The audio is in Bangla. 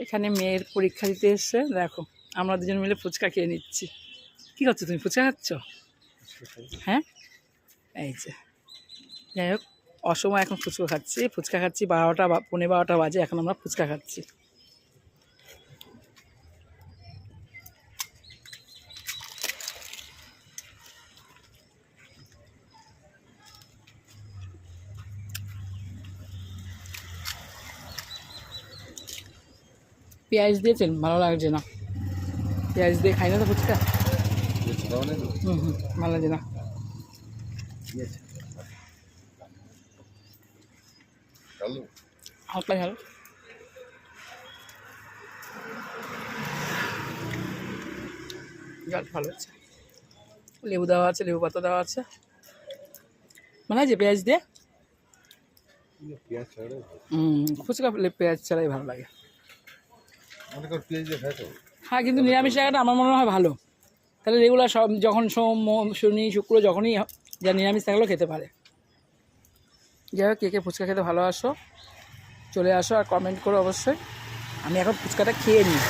এখানে মেয়ের পরীক্ষা দিতে এসছে, দেখো আমরা দুজন মিলে ফুচকা খেয়ে নিচ্ছি। কী করছো তুমি, ফুচকা খাচ্ছ? হ্যাঁ, এই যে যাই হোক, অসময় এখন ফুচকা খাচ্ছি 12টা 12:15 বাজে, এখন আমরা ফুচকা খাচ্ছি। পেঁয়াজ দিয়েছেন, ভালো লাগছে না, পেঁয়াজ দিয়ে খাই না তো ফুচকা। ভালো লাগছে না। হালকা ঝাল। ঝাল ভালো আছে, লেবু দেওয়া আছে, লেবু পাতা দেওয়া আছে, মানে আছে পেঁয়াজ দিয়ে। ফুচকা পেঁয়াজ ছাড়াই ভালো লাগে। হ্যাঁ, কিন্তু নিরামিষ জায়গাটা আমার মনে হয় ভালো। তাহলে রেগুলার সব যখন শনি শুক্র যখনই যা নিরামিষ থাকলেও খেতে পারে। যাই হোক, কে ফুচকা খেতে ভালোবাসো চলে আসো আর কমেন্ট করো অবশ্যই। আমি এখন ফুচকাটা খেয়ে নিই।